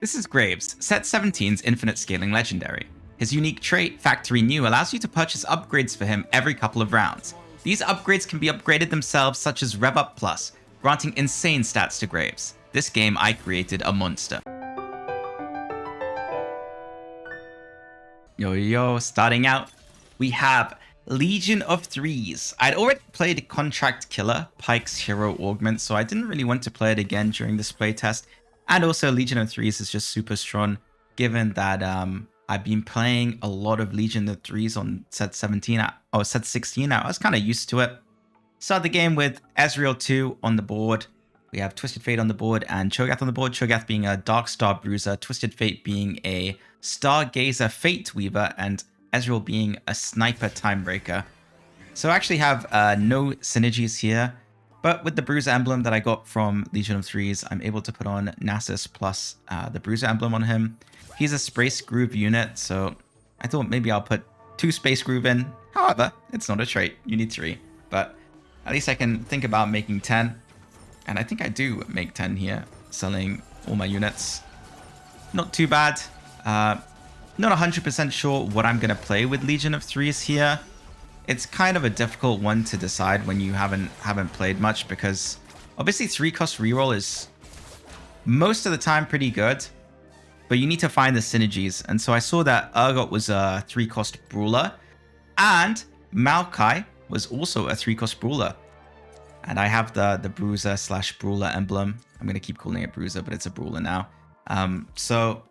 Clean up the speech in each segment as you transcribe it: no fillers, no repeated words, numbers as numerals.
This is Graves, Set 17's Infinite Scaling Legendary. His unique trait, Factory New, allows you to purchase upgrades for him every couple of rounds. These upgrades can be upgraded themselves, such as Rev Up Plus, granting insane stats to Graves. This game I created a monster. Yo, starting out, we have Legion of Threes. I'd already played Contract Killer, Pike's Hero Augment, so I didn't really want to play it again during this playtest. And also Legion of Threes is just super strong, given that I've been playing a lot of Legion of Threes on set 17 or set 16. I was kind of used to it. Start the game with Ezreal 2 on the board. We have Twisted Fate on the board and Cho'Gath on the board. Cho'Gath being a Dark Star Bruiser, Twisted Fate being a Stargazer Fate Weaver, and Ezreal being a Sniper Timebreaker. So I actually have no synergies here. But with the Bruiser emblem that I got from Legion of Threes, I'm able to put on Nasus plus the Bruiser emblem on him. He's a Space Groove unit, so I thought maybe I'll put 2 Space Groove in. However, it's not a trait. You need 3. But at least I can think about making 10. And I think I do make 10 here, selling all my units. Not too bad. Not 100% sure what I'm going to play with Legion of Threes here. It's kind of a difficult one to decide when you haven't played much, because obviously 3-cost reroll is most of the time pretty good, but you need to find the synergies. And so I saw that Urgot was a 3-cost brawler, and Maokai was also a 3-cost brawler. And I have the Bruiser / Brawler emblem. I'm going to keep calling it Bruiser, but it's a brawler now. So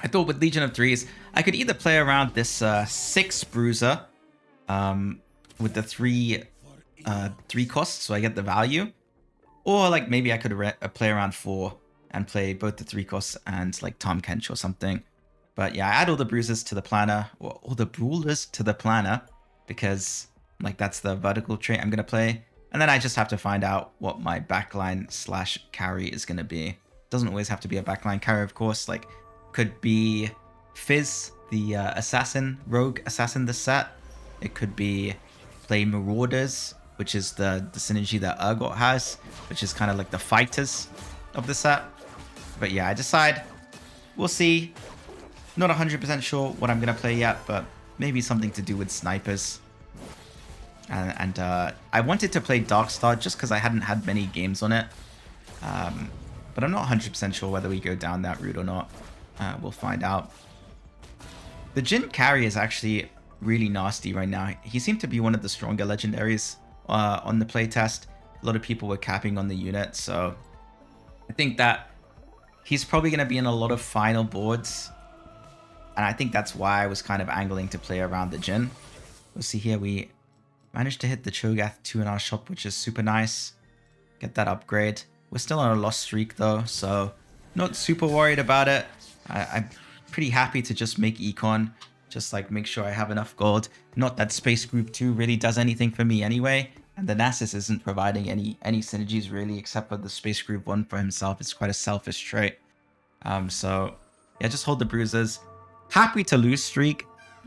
I thought with Legion of Threes, I could either play around this 6 Bruiser, with the 3 costs, so I get the value, or like maybe I could play around 4 and play both the 3 costs and like Tom Kench or something. But yeah, I add all the bruisers to the planner, or all the brawlers to the planner, because like that's the vertical trait I'm gonna play, and then I just have to find out what my backline / carry is gonna be. Doesn't always have to be a backline carry, of course. Like could be Fizz, the assassin, rogue assassin this set. It could be play Marauders, which is the synergy that Urgot has, which is kind of like the fighters of the set. But yeah, I decide. We'll see. Not 100% sure what I'm going to play yet, but maybe something to do with snipers. And I wanted to play Darkstar just because I hadn't had many games on it. But I'm not 100% sure whether we go down that route or not. We'll find out. The Jhin carry is actually really nasty right now. He seemed to be one of the stronger legendaries on the playtest. A lot of people were capping on the unit, so I think that he's probably going to be in a lot of final boards, and I think that's why I was kind of angling to play around the Jhin. We'll see here. We managed to hit the Cho'Gath 2 in our shop, which is super nice. Get that upgrade. We're still on a lost streak though, so not super worried about it. I'm pretty happy to just make Econ. Just like make sure I have enough gold. Not that Space Group 2 really does anything for me anyway. And the Nasus isn't providing any synergies really, except for the Space Group 1 for himself. It's quite a selfish trait. So yeah, just hold the bruises. Happy to lose streak.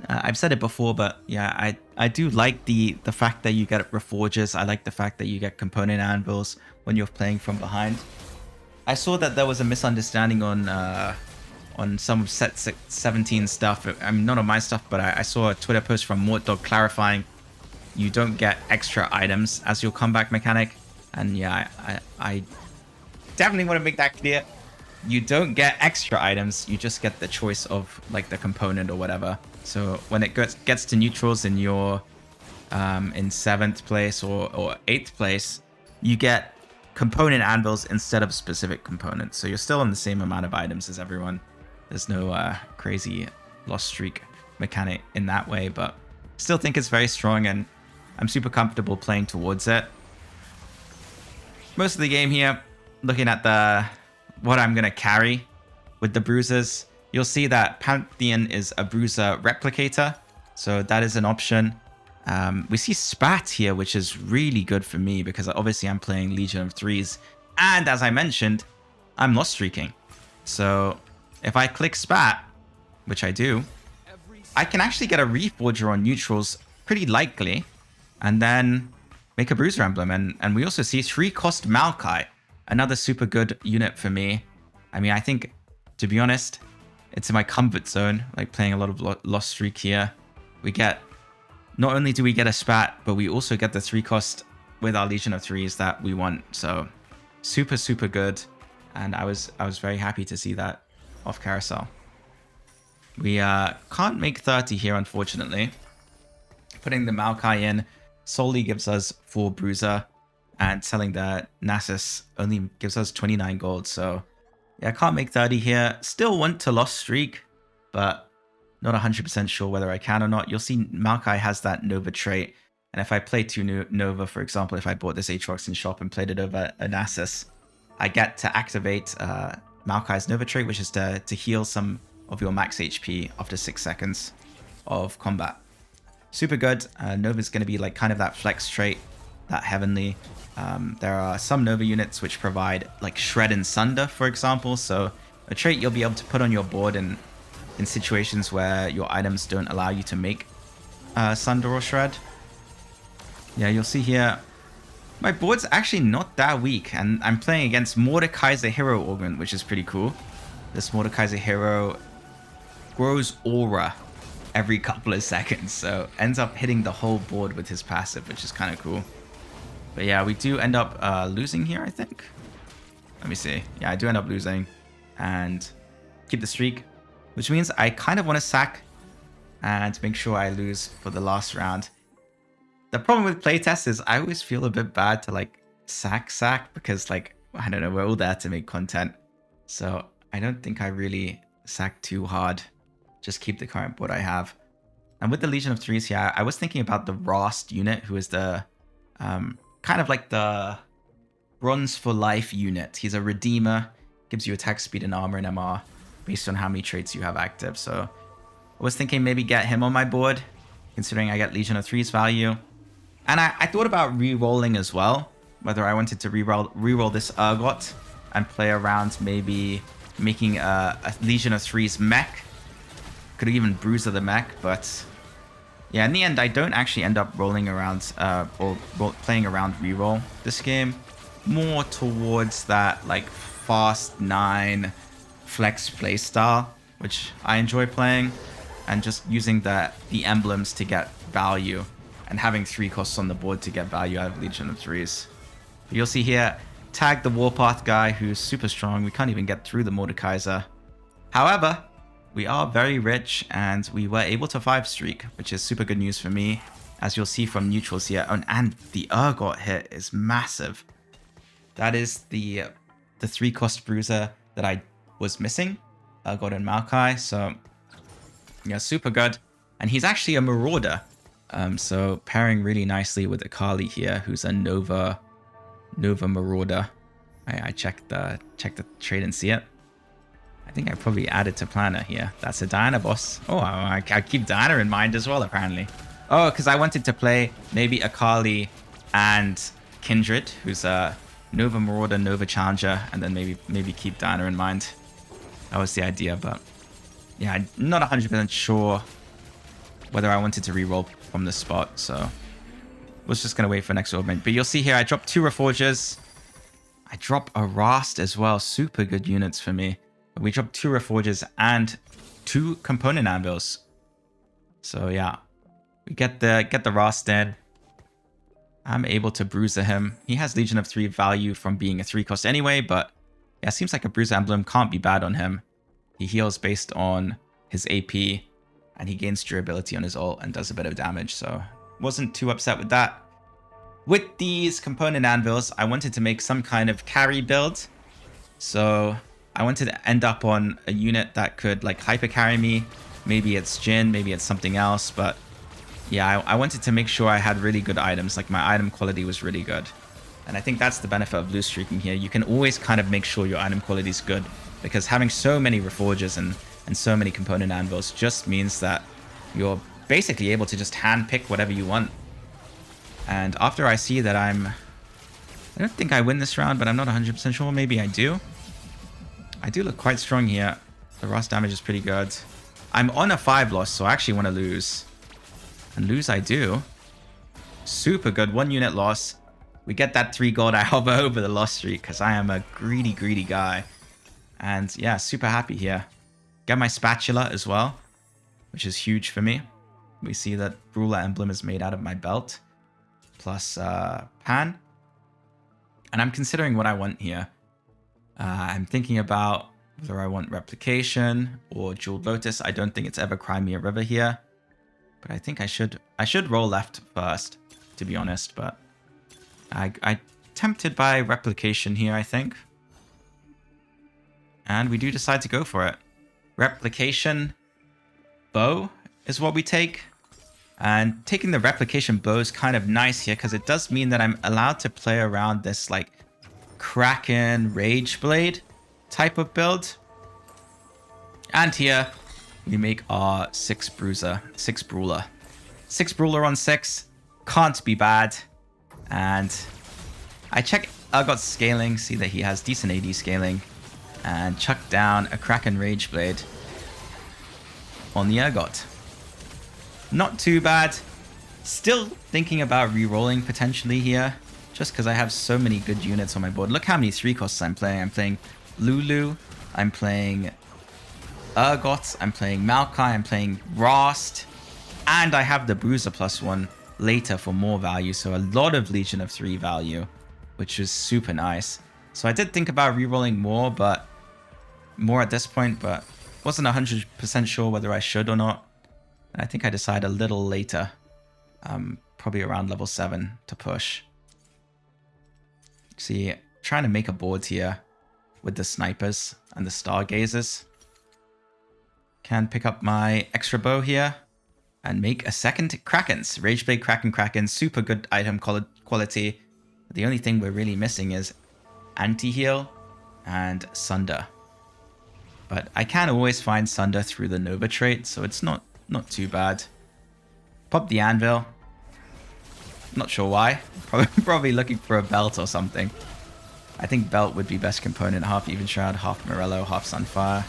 I've said it before, but yeah, I do like the fact that you get Reforgers. I like the fact that you get component anvils when you're playing from behind. I saw that there was a misunderstanding on some of set 17 stuff. I mean, not on my stuff, but I saw a Twitter post from Mortdog clarifying you don't get extra items as your comeback mechanic. And yeah, I definitely want to make that clear. You don't get extra items, you just get the choice of like the component or whatever. So when it gets to neutrals in your in 7th place or 8th place, you get component anvils instead of specific components. So you're still on the same amount of items as everyone. There's no crazy lost streak mechanic in that way, but still think it's very strong, and I'm super comfortable playing towards it. Most of the game here, looking at what I'm going to carry with the bruisers, you'll see that Pantheon is a bruiser replicator, so that is an option. We see Spat here, which is really good for me because obviously I'm playing Legion of Threes, and as I mentioned, I'm lost streaking. So if I click Spat, which I do, I can actually get a Reforger on neutrals pretty likely, and then make a Bruiser emblem. And we also see 3-cost Maokai, another super good unit for me. I mean, I think to be honest, it's in my comfort zone, like playing a lot of Lost Streak here. We get, not only do we get a spat, but we also get the 3-cost with our Legion of Threes that we want. So super, super good. And I was very happy to see that off carousel. We can't make 30 here, unfortunately. Putting the Maokai in solely gives us 4 Bruiser, and selling the Nasus only gives us 29 gold. So yeah, I can't make 30 here. Still want to Lost Streak, but not 100% sure whether I can or not. You'll see Maokai has that Nova trait. And if I play 2 Nova, for example, if I bought this Aatrox in shop and played it over a Nasus, I get to activate Maokai's Nova trait, which is to heal some of your max HP after 6 seconds of combat. Super good. Nova's going to be like kind of that flex trait, that heavenly. There are some Nova units which provide like Shred and Sunder, for example. So a trait you'll be able to put on your board in situations where your items don't allow you to make Sunder or Shred. Yeah, you'll see here, my board's actually not that weak, and I'm playing against Mordekaiser Hero Augment, which is pretty cool. This Mordekaiser Hero grows aura every couple of seconds, so ends up hitting the whole board with his passive, which is kind of cool. But yeah, we do end up losing here, I think. Let me see. Yeah, I do end up losing and keep the streak, which means I kind of want to sack and make sure I lose for the last round. The problem with playtest is I always feel a bit bad to like sack because like, I don't know, we're all there to make content. So I don't think I really sack too hard. Just keep the current board I have. And with the Legion of Threes here, I was thinking about the Rast unit, who is the kind of like the Bronze for Life unit. He's a Redeemer, gives you attack speed and armor and MR based on how many traits you have active. So I was thinking maybe get him on my board, considering I get Legion of Threes value. And I thought about re-rolling as well, whether I wanted to re-roll this Urgot and play around maybe making a Legion of Threes mech. Could even Bruiser the mech, but yeah, in the end, I don't actually end up rolling around or playing around reroll this game. More towards that like fast 9 flex playstyle, which I enjoy playing, and just using the emblems to get value and having 3 costs on the board to get value out of Legion of Threes. But you'll see here, tag the Warpath guy who's super strong. We can't even get through the Mordekaiser. However, we are very rich, and we were able to 5 streak, which is super good news for me, as you'll see from neutrals here. And the Urgot hit is massive. That is the 3-cost bruiser that I was missing, Urgot and Maokai. So yeah, super good. And he's actually a Marauder, so pairing really nicely with Akali here, who's a Nova Marauder. I checked the trade and see it. I think I probably added to Planner here. That's a Diana boss. Oh, I keep Diana in mind as well, apparently. Oh, because I wanted to play maybe Akali and Kindred, who's a Nova Marauder, Nova Challenger, and then maybe keep Diana in mind. That was the idea, but yeah, I'm not 100% sure whether I wanted to reroll from this spot, so was just going to wait for next augment. But you'll see here, I dropped 2 Reforgers. I drop a Rast as well. Super good units for me. We dropped 2 Reforgers and 2 Component Anvils. So yeah, we get the Rast in. I'm able to Bruiser him. He has Legion of 3 value from being a 3-cost anyway, but yeah, it seems like a Bruiser emblem can't be bad on him. He heals based on his AP, and he gains durability on his ult and does a bit of damage, so wasn't too upset with that. With these Component Anvils, I wanted to make some kind of carry build. So I wanted to end up on a unit that could like hyper carry me. Maybe it's Jhin, maybe it's something else, but yeah, I wanted to make sure I had really good items, like my item quality was really good. And I think that's the benefit of blue streaking here. You can always kind of make sure your item quality is good, because having so many Reforgers and so many Component Anvils just means that you're basically able to just hand pick whatever you want. And after I see that I don't think I win this round, but I'm not 100% sure. Maybe I do. I do look quite strong here. The Rast damage is pretty good. I'm on a 5 loss, so I actually want to lose. And lose I do. Super good. 1 unit loss. We get that 3 gold. I hover over the loss streak because I am a greedy, greedy guy. And yeah, super happy here. Get my spatula as well, which is huge for me. We see that ruler emblem is made out of my belt, plus pan. And I'm considering what I want here. I'm thinking about whether I want replication or jeweled lotus. I don't think it's ever Crimea River here, but I think I should roll left first, to be honest. But I tempted by replication here, I think. And we do decide to go for it. Replication bow is what we take. And taking the replication bow is kind of nice here because it does mean that I'm allowed to play around this like Kraken Rage Blade type of build. And here we make our 6 Brawler. 6 Brawler on 6. Can't be bad. And I check Urgot's scaling, see that he has decent AD scaling. And chuck down a Kraken Rage Blade on the Urgot. Not too bad. Still thinking about re-rolling potentially here, just because I have so many good units on my board. Look how many 3-costs I'm playing. I'm playing Lulu, I'm playing Urgot, I'm playing Maokai, I'm playing Rast, and I have the Bruiser +1 later for more value, so a lot of Legion of 3 value, which is super nice. So I did think about re-rolling more at this point, but wasn't 100% sure whether I should or not. And I think I decide a little later, probably around level 7 to push. See, trying to make a board here with the snipers and the stargazers. Can pick up my extra bow here and make a second Krakens. Rageblade Kraken, super good item quality. The only thing we're really missing is anti-heal and Sunder. But I can always find Sunder through the Nova trait, so it's not too bad. Pop the anvil. Not sure why. Probably looking for a belt or something. I think belt would be best component. Half Even Shroud, half Morello, half Sunfire.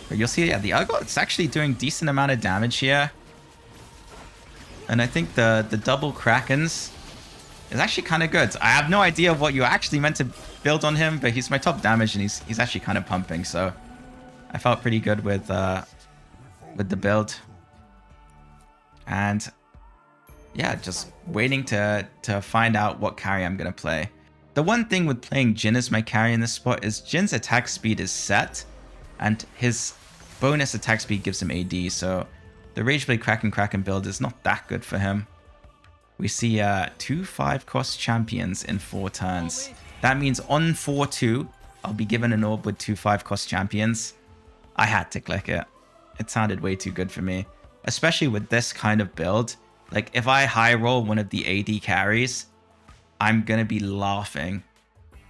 But you'll see, yeah, the Urgot's actually doing decent amount of damage here. And I think the double Krakens is actually kind of good. I have no idea what you actually meant to build on him, but he's my top damage and he's actually kind of pumping. So I felt pretty good with the build. And yeah, just waiting to find out what carry I'm going to play. The one thing with playing Jhin as my carry in this spot is Jin's attack speed is set, and his bonus attack speed gives him AD, so the Rageblade Kraken build is not that good for him. We see 2 5-cost champions in 4 turns. That means on 4-2, I'll be given an orb with 2 5-cost champions. I had to click it. It sounded way too good for me, especially with this kind of build. Like, if I high roll one of the AD carries, I'm going to be laughing.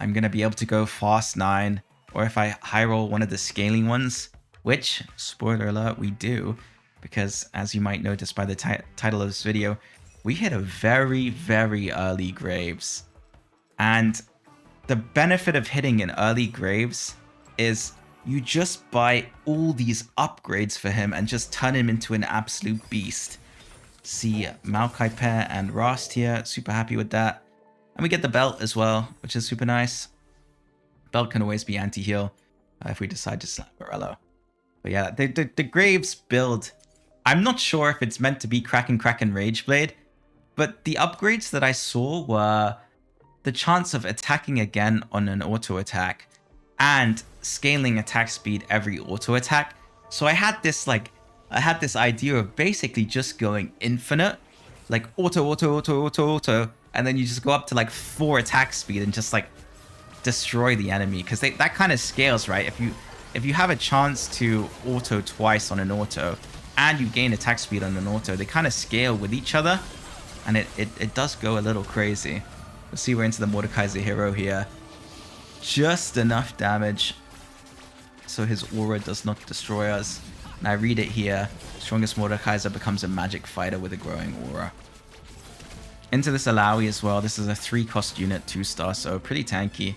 I'm going to be able to go fast 9, or if I high roll one of the scaling ones, which, spoiler alert, we do, because as you might notice by the title of this video, we hit a very, very early Graves. And the benefit of hitting an early Graves is you just buy all these upgrades for him and just turn him into an absolute beast. See Maokai pair and Rast here, super happy with that. And we get the belt as well, which is super nice. Belt can always be anti-heal if we decide to slap Morello. But yeah, the Graves build, I'm not sure if it's meant to be Kraken Rageblade, but the upgrades that I saw were the chance of attacking again on an auto attack and scaling attack speed every auto attack. So I had this idea of basically just going infinite, like auto, and then you just go up to like 4 attack speed and just like destroy the enemy, because that kind of scales, right? If you have a chance to auto twice on an auto and you gain attack speed on an auto, they kind of scale with each other, and it does go a little crazy. You'll see we're into the Mordekaiser hero here. Just enough damage so his aura does not destroy us. And I read it here. Strongest Mordekaiser becomes a magic fighter with a growing aura. Into this Alawi as well. This is a 3-cost unit, 2-star, so pretty tanky.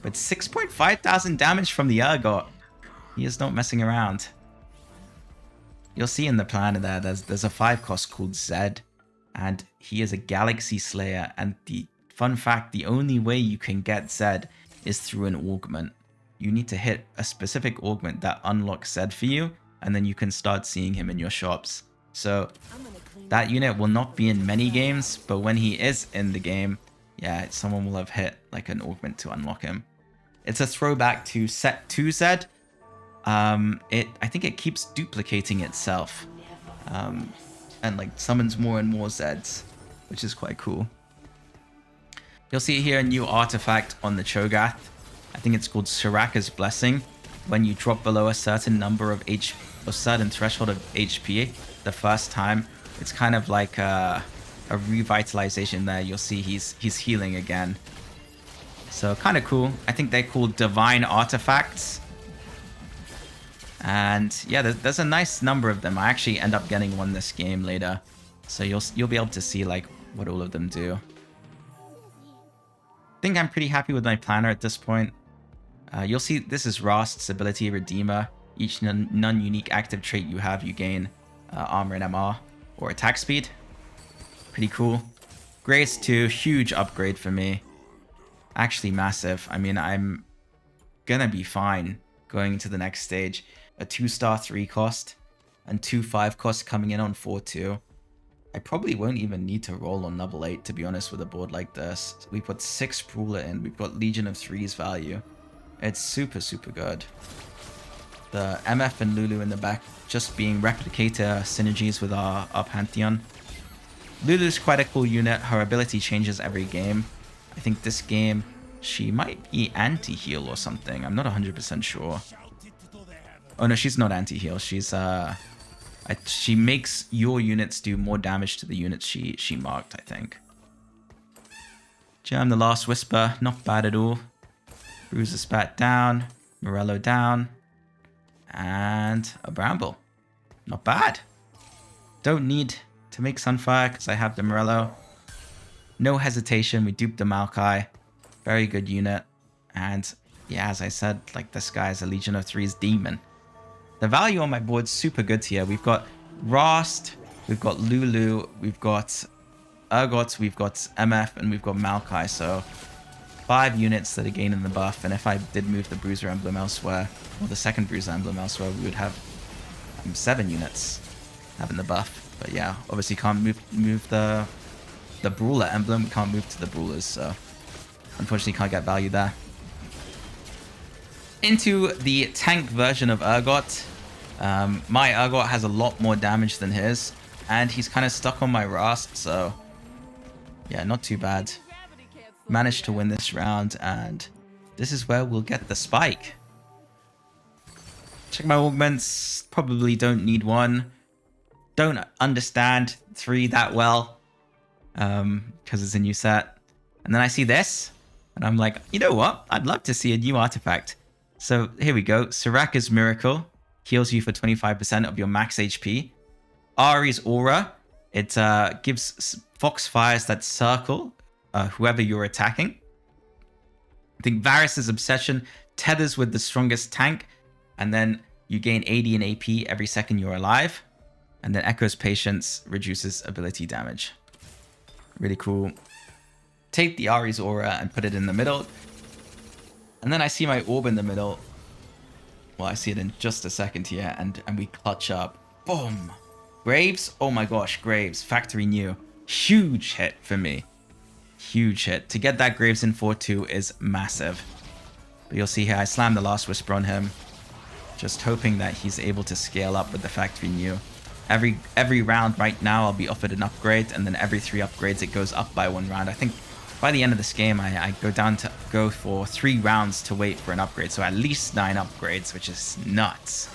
But 6.5 thousand damage from the Urgot. He is not messing around. You'll see in the planner there, there's a 5-cost called Zed. And he is a Galaxy Slayer. And the fun fact, the only way you can get Zed is through an augment. you need to hit a specific augment that unlocks Zed for you, and then you can start seeing him in your shops. So that unit will not be in many games, but when he is in the game, yeah, someone will have hit like an augment to unlock him. It's a throwback to Set 2 Zed. I think it keeps duplicating itself, and like summons more and more Zeds, which is quite cool. You'll see here a new artifact on the Cho'Gath. I think it's called Soraka's Blessing. When you drop below a certain number of certain threshold of HP the first time, it's kind of like a revitalization there. You'll see he's healing again. So kind of cool. I think they're called divine artifacts. And yeah, there's a nice number of them. I actually end up getting one this game later, so you'll be able to see like what all of them do. I think I'm pretty happy with my planner at this point. You'll see this is Rast's ability Redeemer. Each non-unique active trait you have, you gain armor and MR or attack speed. Pretty cool. Grace 2, huge upgrade for me. Actually massive. I mean, I'm gonna be fine going to the next stage. A 2-star 3 cost and 2-5 cost coming in on 4-2. I probably won't even need to roll on level 8, to be honest, with a board like this. We put 6 Brawler in. We've got Legion of 3's value. It's super, super good. The MF and Lulu in the back just being replicator synergies with our Pantheon. Lulu's quite a cool unit. Her ability changes every game. I think this game, she might be anti-heal or something. I'm not 100% sure. Oh no, she's not anti-heal. She's she makes your units do more damage to the units she marked, I think. Jam the Last Whisper, not bad at all. Bruiser Spat down, Morello down, and a Bramble. Not bad. Don't need to make Sunfire because I have the Morello. No hesitation, we duped the Maokai. Very good unit. And yeah, as I said, like this guy is a Legion of 3's demon. The value on my board's super good here. We've got Rast, we've got Lulu, we've got Urgot, we've got MF, and we've got Maokai. So 5 units that are gaining the buff. And if I did move the Bruiser emblem elsewhere, or the second Bruiser emblem elsewhere, we would have 7 units having the buff. But yeah, obviously can't move the Brawler emblem. We can't move to the Brawlers, so unfortunately can't get value there. Into the tank version of Urgot. My Urgot has a lot more damage than his, and he's kind of stuck on my Rast, so yeah, not too bad. Managed to win this round, and this is where we'll get the spike. Check my augments. Probably don't need one. Don't understand 3 that well, because it's a new set. And then I see this, and I'm like, you know what? I'd love to see a new artifact. So here we go. Soraka's Miracle heals you for 25% of your max HP. Ari's Aura, it gives Foxfires that circle whoever you're attacking. I think Varus's Obsession tethers with the strongest tank, and then you gain 80 in AP every second you're alive. And then Echo's Patience reduces ability damage. Really cool. Take the Ari's Aura and put it in the middle. And then I see my orb in the middle. Well, I see it in just a second here, and we clutch up. Boom! Graves? Oh my gosh, Graves. Factory New. Huge hit for me. Huge hit. To get that Graves in 4-2 is massive. But you'll see here, I slammed the Last Whisper on him. Just hoping that he's able to scale up with the Factory New. Every round right now, I'll be offered an upgrade, and then every 3 upgrades, it goes up by 1 round. I think by the end of this game, I go for 3 rounds to wait for an upgrade. So at least 9 upgrades, which is nuts.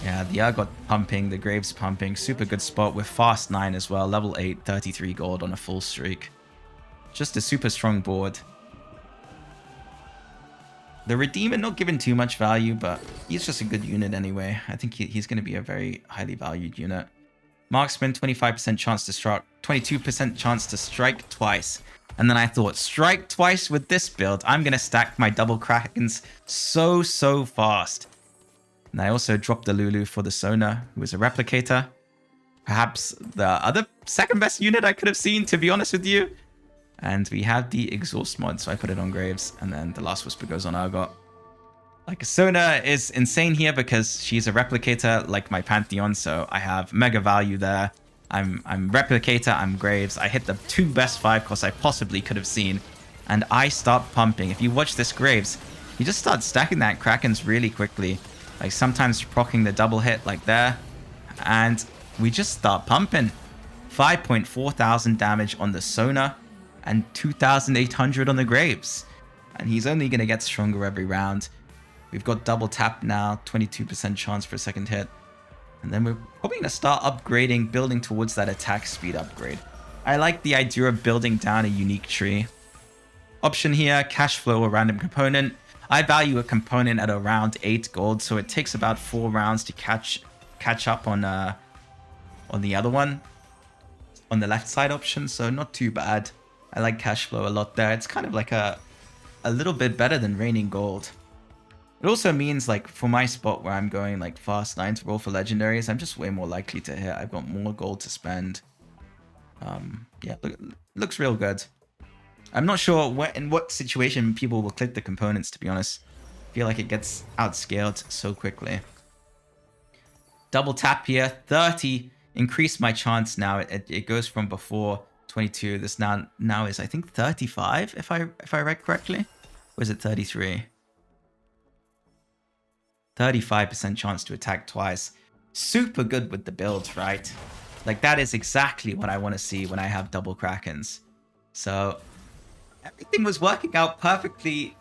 Yeah, the Urgot pumping, the Graves pumping. Super good spot with fast 9 as well. Level 8, 33 gold on a full streak. Just a super strong board. The Redeemer not given too much value, but he's just a good unit anyway. I think he's going to be a very highly valued unit. Marksman, 25% chance to strike, 22% chance to strike twice. And then I thought, strike twice with this build. I'm going to stack my double Krakens so fast. And I also dropped the Lulu for the Sona, who is a replicator. Perhaps the other second best unit I could have seen, to be honest with you. And we have the exhaust mod, so I put it on Graves, and then the last whisper goes on Argot. Like, Sona is insane here because she's a replicator like my Pantheon, so I have mega value there. I'm replicator, I'm Graves. I hit the 2 best 5 costs I possibly could have seen, and I start pumping. If you watch this Graves, you just start stacking that Krakens really quickly. Like, sometimes proccing the double hit like there, and we just start pumping. 5.4 thousand damage on the Sona and 2,800 on the Graves. And he's only going to get stronger every round. We've got double tap now, 22% chance for a second hit. And then we're probably going to start upgrading, building towards that attack speed upgrade. I like the idea of building down a unique tree. Option here, cash flow or random component. I value a component at around 8 gold, so it takes about 4 rounds to catch up on the other one, on the left side option, so not too bad. I like cash flow a lot there. It's kind of like a little bit better than raining gold. It also means, like, for my spot where I'm going like fast 9 to roll for legendaries, I'm just way more likely to hit. I've got more gold to spend. Yeah, looks real good. I'm not sure in what situation people will click the components, to be honest. I feel like it gets outscaled so quickly. Double tap here, 30. Increase my chance now. It goes from before 22. This now is, I think, 35, if I read correctly. Or is it 33? 35% chance to attack twice. Super good with the builds, right? Like, that is exactly what I want to see when I have double Krakens. So everything was working out perfectly,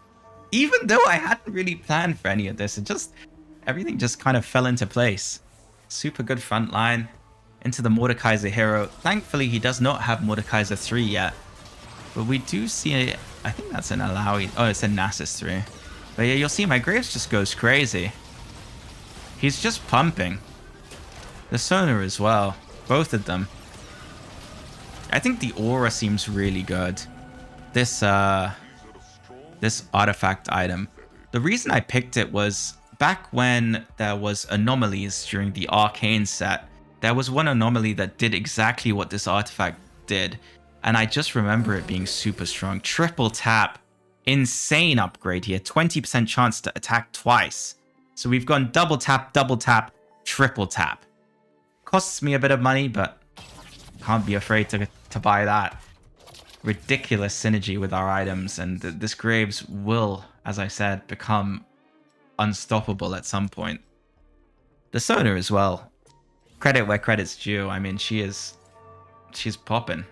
even though I hadn't really planned for any of this. Everything just kind of fell into place. Super good front line. Into the Mordekaiser hero. Thankfully, he does not have Mordekaiser 3 yet. But we do see, I think that's an Alawi. Oh, it's a Nasus 3. But yeah, you'll see my Graves just goes crazy. He's just pumping. The Sona as well. Both of them. I think the aura seems really good. This artifact item. The reason I picked it was back when there was anomalies during the Arcane set. There was one anomaly that did exactly what this artifact did. And I just remember it being super strong. Triple tap. Insane upgrade here. 20% chance to attack twice. So we've gone double tap, triple tap. Costs me a bit of money, but can't be afraid to buy that. Ridiculous synergy with our items. And this Graves will, as I said, become unstoppable at some point. The Sona as well. Credit where credit's due. I mean, she's popping.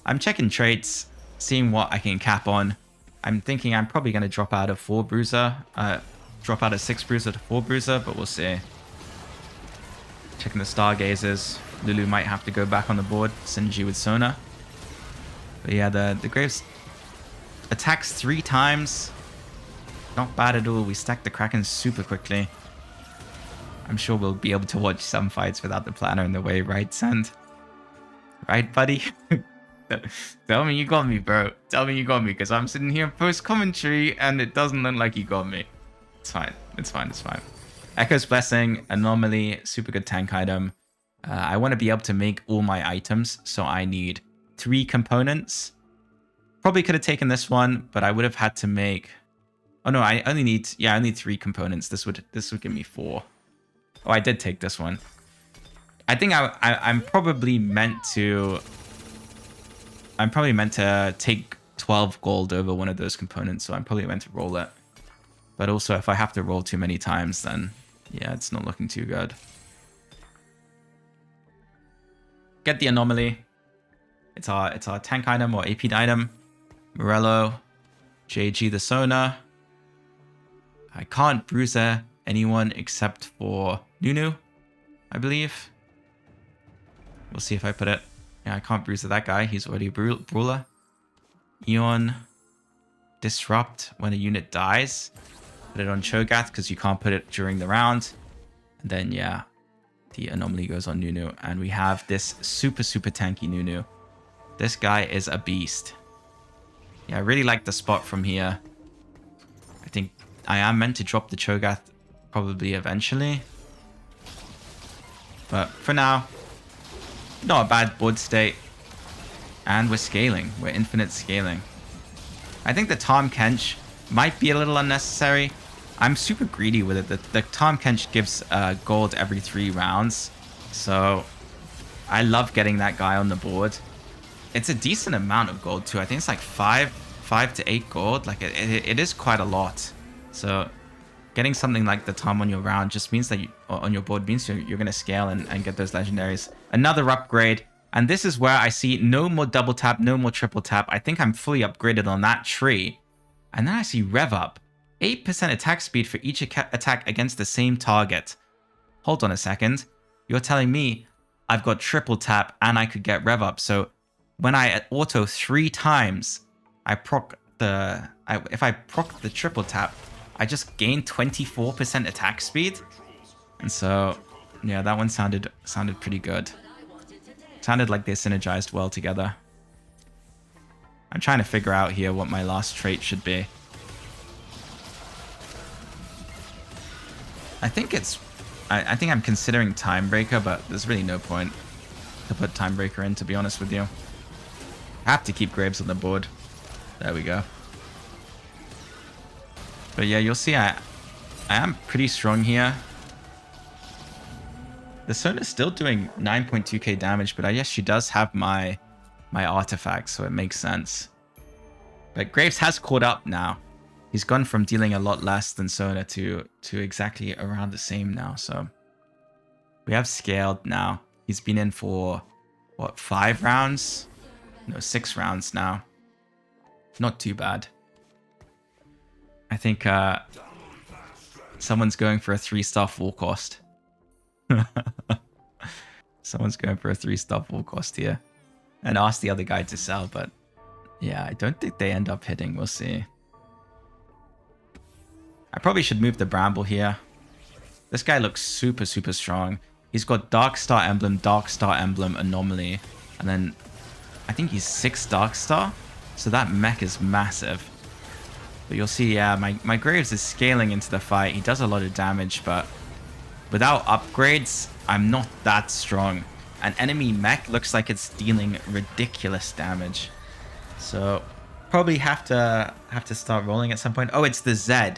I'm checking traits, seeing what I can cap on. I'm thinking I'm probably going to drop out of 4 Bruiser. Drop out of 6 Bruiser to 4 Bruiser, but we'll see. Checking the Stargazers. Lulu might have to go back on the board. Synergy with Sona. But yeah, the Graves attacks 3 times. Not bad at all. We stack the Kraken super quickly. I'm sure we'll be able to watch some fights without the planner in the way, right, Sand? Right, buddy? Tell me you got me, bro. Tell me you got me, because I'm sitting here post commentary and it doesn't look like you got me. It's fine. It's fine. It's fine. Echo's Blessing, Anomaly, super good tank item. I want to be able to make all my items, so I need 3 components. Probably could have taken this one, but I would have had to make... Oh no, I only need 3 components. This would give me 4. Oh, I did take this one. I think I'm probably meant to... I'm probably meant to take 12 gold over one of those components, so I'm probably meant to roll it. But also, if I have to roll too many times, then yeah, it's not looking too good. Get the Anomaly. It's our tank item or AP item. Morello, JG the Sona. I can't Bruiser anyone except for Nunu, I believe. We'll see if I put it. Yeah, I can't Bruiser that guy. He's already a Brawler. Eon. Disrupt when a unit dies. Put it on Cho'Gath because you can't put it during the round. And then, yeah, the Anomaly goes on Nunu. And we have this super, super tanky Nunu. This guy is a beast. Yeah, I really like the spot from here. I think I am meant to drop the Cho'Gath probably eventually. But for now, not a bad board state. And we're scaling. We're infinite scaling. I think the Tahm Kench might be a little unnecessary. I'm super greedy with it. The Tahm Kench gives gold every 3 rounds. So I love getting that guy on the board. It's a decent amount of gold too. I think it's like 5 to 8 gold. Like it is quite a lot. So getting something like the Tahm on your round just means that on your board means you're going to scale and get those legendaries. Another upgrade. And this is where I see no more double tap, no more triple tap. I think I'm fully upgraded on that tree. And then I see rev up. 8% attack speed for each attack against the same target. Hold on a second. You're telling me I've got triple tap and I could get rev up. So when I auto 3 times, if I proc the triple tap, I just gain 24% attack speed. And so, yeah, that one sounded pretty good. Sounded like they synergized well together. I'm trying to figure out here what my last trait should be. I think I'm considering Timebreaker, but there's really no point to put Timebreaker in, to be honest with you. I have to keep Graves on the board. There we go. But yeah, you'll see I am pretty strong here. The Sona's still doing 9.2k damage, but I guess she does have my artifact, so it makes sense. But Graves has caught up now. He's gone from dealing a lot less than Sona to exactly around the same now. So we have scaled now. He's been in for, what, 5 rounds? No, 6 rounds now. Not too bad. I think someone's going for a 3-star full cost. Someone's going for a 3-star full cost here. And ask the other guy to sell, but yeah, I don't think they end up hitting. We'll see. I probably should move the Bramble here. This guy looks super, super strong. He's got Dark Star Emblem, Anomaly, and then I think he's 6 Dark Star. So that mech is massive. But you'll see, yeah, my Graves is scaling into the fight. He does a lot of damage, but without upgrades, I'm not that strong. An enemy mech looks like it's dealing ridiculous damage. So probably have to start rolling at some point. Oh, it's the Z.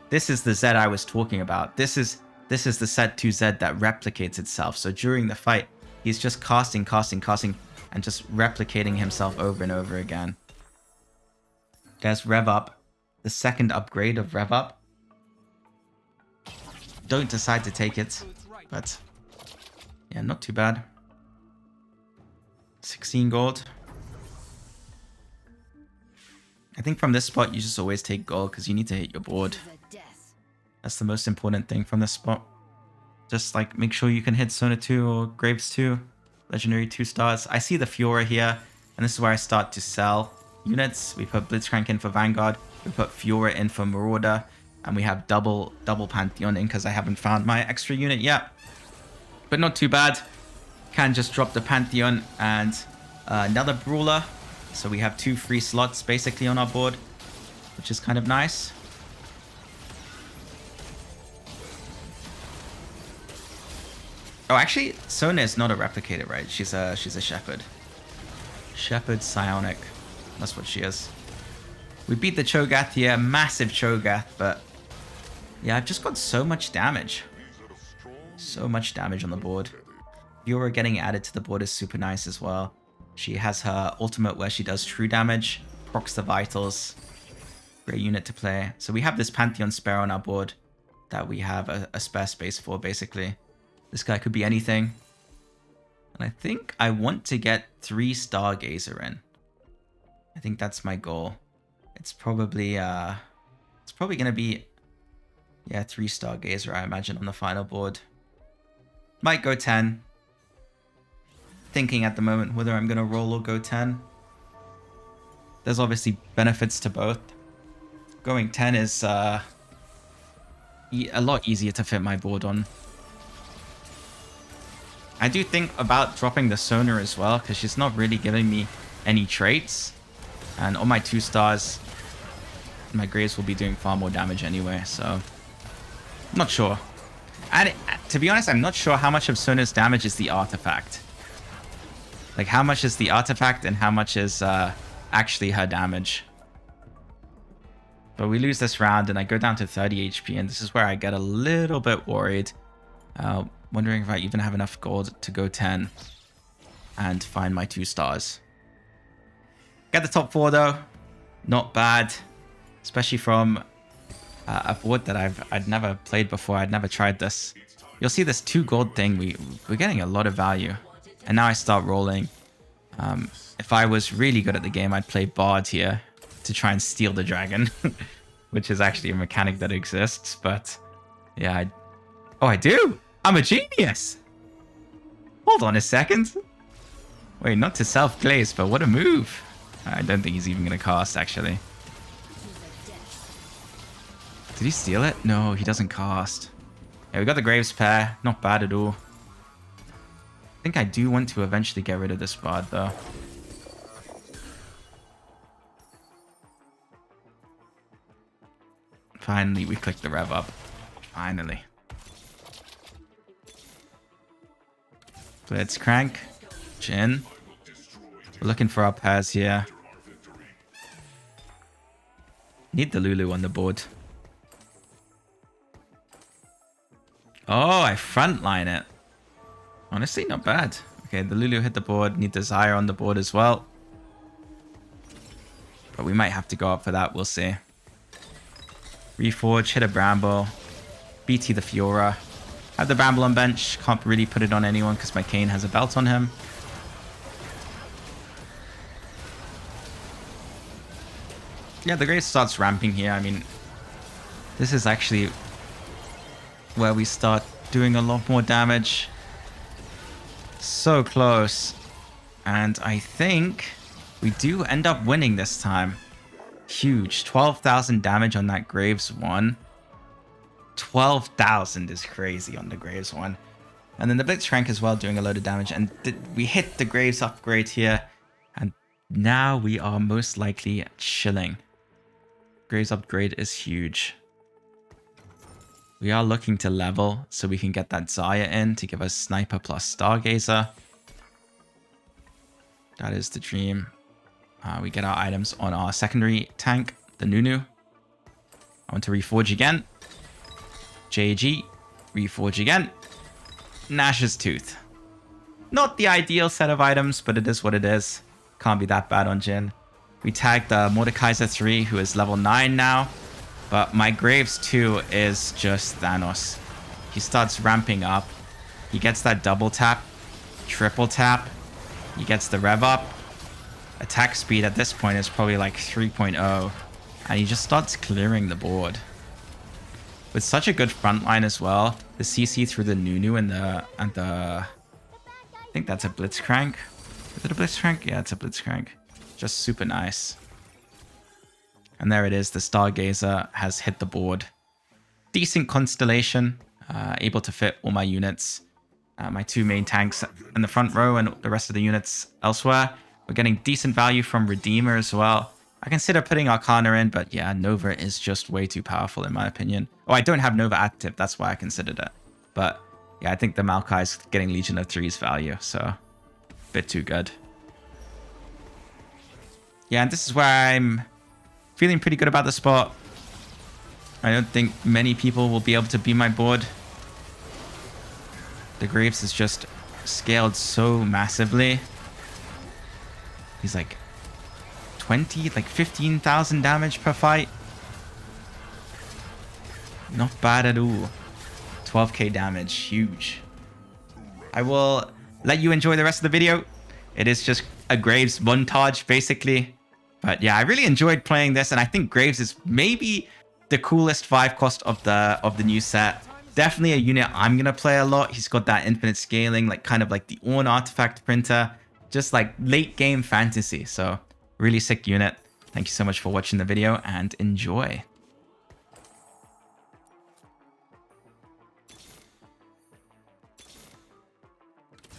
This is the Z I was talking about. This is the set 2Z that replicates itself. So during the fight, he's just casting, and just replicating himself over and over again. There's Rev Up, the second upgrade of Rev Up. Don't decide to take it, but yeah, not too bad. 16 gold. I think from this spot, you just always take gold because you need to hit your board. That's the most important thing from this spot. Just like make sure you can hit Sona 2 or Graves 2. Legendary 2 stars. I see the Fiora here, and this is where I start to sell units. We put Blitzcrank in for Vanguard. We put Fiora in for Marauder. And we have double Pantheon in because I haven't found my extra unit yet. But not too bad. Can just drop the Pantheon and another Brawler. So we have 2 free slots basically on our board, which is kind of nice. Oh, actually, Sona is not a replicator, right? She's a Shepherd. Shepherd Psionic. That's what she is. We beat the Cho'Gath here. Massive Cho'Gath, but yeah, I've just got so much damage. So much damage on the board. Fiora getting added to the board is super nice as well. She has her ultimate where she does true damage, procs the vitals. Great unit to play. So we have this Pantheon spare on our board that we have a spare space for, basically. This guy could be anything. And I think I want to get 3 Stargazer in. I think that's my goal. It's probably gonna be, yeah, 3 Stargazer, I imagine, on the final board. Might go 10. Thinking at the moment whether I'm gonna roll or go 10. There's obviously benefits to both. Going 10 is a lot easier to fit my board on. I do think about dropping the Sona as well, because she's not really giving me any traits. And on my 2 stars, my Graves will be doing far more damage anyway, so I'm not sure. And to be honest, I'm not sure how much of Sona's damage is the artifact. Like, how much is the artifact and how much is actually her damage? But we lose this round and I go down to 30 HP, and this is where I get a little bit worried. Wondering if I even have enough gold to go 10 and find my 2 stars. Get the top 4 though. Not bad. Especially from a board that I'd never played before. I'd never tried this. You'll see this 2 gold thing. We're getting a lot of value. And now I start rolling. If I was really good at the game, I'd play Bard here to try and steal the dragon. Which is actually a mechanic that exists. But yeah, oh, I do! I'm a genius! Hold on a second. Wait, not to self-glaze, but what a move. I don't think he's even going to cast, actually. Did he steal it? No, he doesn't cast. Yeah, we got the Graves pair. Not bad at all. I think I do want to eventually get rid of this Bard, though. Finally, we click the rev up. Finally. Blitzcrank. Jhin. We're looking for our pairs here. Need the Lulu on the board. Oh, I frontline it. Honestly, not bad. Okay, the Lulu hit the board. Need the Zyre on the board as well. But we might have to go up for that. We'll see. Reforge, hit a Bramble. BT the Fiora. Have the Bramble on bench. Can't really put it on anyone because my Kayn has a belt on him. Yeah, the Graves starts ramping here. I mean, this is actually where we start doing a lot more damage. So close. And I think we do end up winning this time. Huge. 12,000 damage on that Graves one. 12,000 is crazy on the Graves one. And then the Blitzcrank as well, doing a load of damage. And we hit the Graves upgrade here. And now we are most likely chilling. Graves upgrade is huge. We are looking to level so we can get that Xayah in to give us Sniper plus Stargazer. That is the dream. We get our items on our secondary tank, the Nunu. I want to reforge again. JG, reforge again. Nash's Tooth. Not the ideal set of items, but it is what it is. Can't be that bad on Jhin. We tagged the Mordekaiser 3, who is level 9 now. But my Graves 2 is just Thanos. He starts ramping up. He gets that double tap, triple tap. He gets the rev up. Attack speed at this point is probably like 3.0. And he just starts clearing the board. With such a good front line as well. The CC through the Nunu and the I think that's a Blitzcrank. Is it a Blitzcrank? Yeah, it's a Blitzcrank. Just super nice. And there it is. The Stargazer has hit the board. Decent constellation. Able to fit all my units. My 2 main tanks in the front row and the rest of the units elsewhere. We're getting decent value from Redeemer as well. I consider putting Arcana in, but yeah, Nova is just way too powerful in my opinion. Oh, I don't have Nova active. That's why I considered it. But yeah, I think the Maokai is getting Legion of Three's value. So, a bit too good. Yeah, and this is where I'm feeling pretty good about the spot. I don't think many people will be able to beat my board. The Graves is just scaled so massively. He's like 15,000 damage per fight. Not bad at all. 12k damage, huge. I will let you enjoy the rest of the video. It is just a Graves montage, basically. But yeah, I really enjoyed playing this, and I think Graves is maybe the coolest 5 cost of the new set. Definitely a unit I'm gonna play a lot. He's got that infinite scaling, like kind of like the Ornn artifact printer. Just like late game fantasy. So really sick unit. Thank you so much for watching the video and enjoy.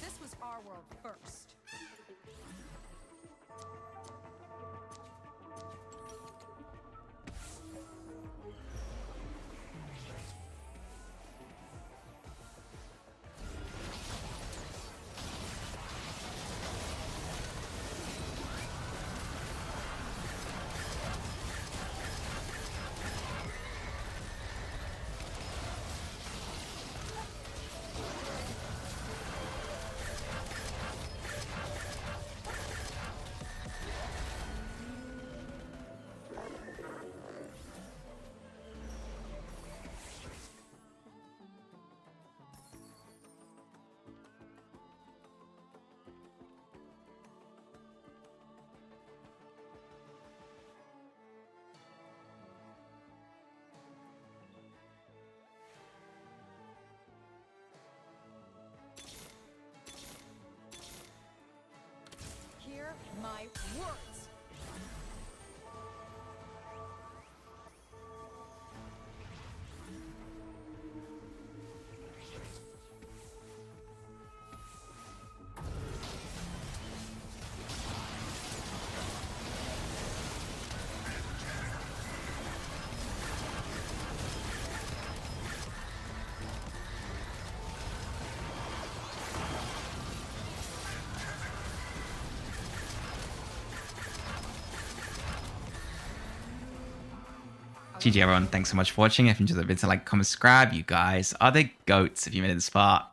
This was our world first. my words. GG everyone, thanks so much for watching. If you enjoyed the video, like, comment, subscribe. You guys are the goats if you made it this far.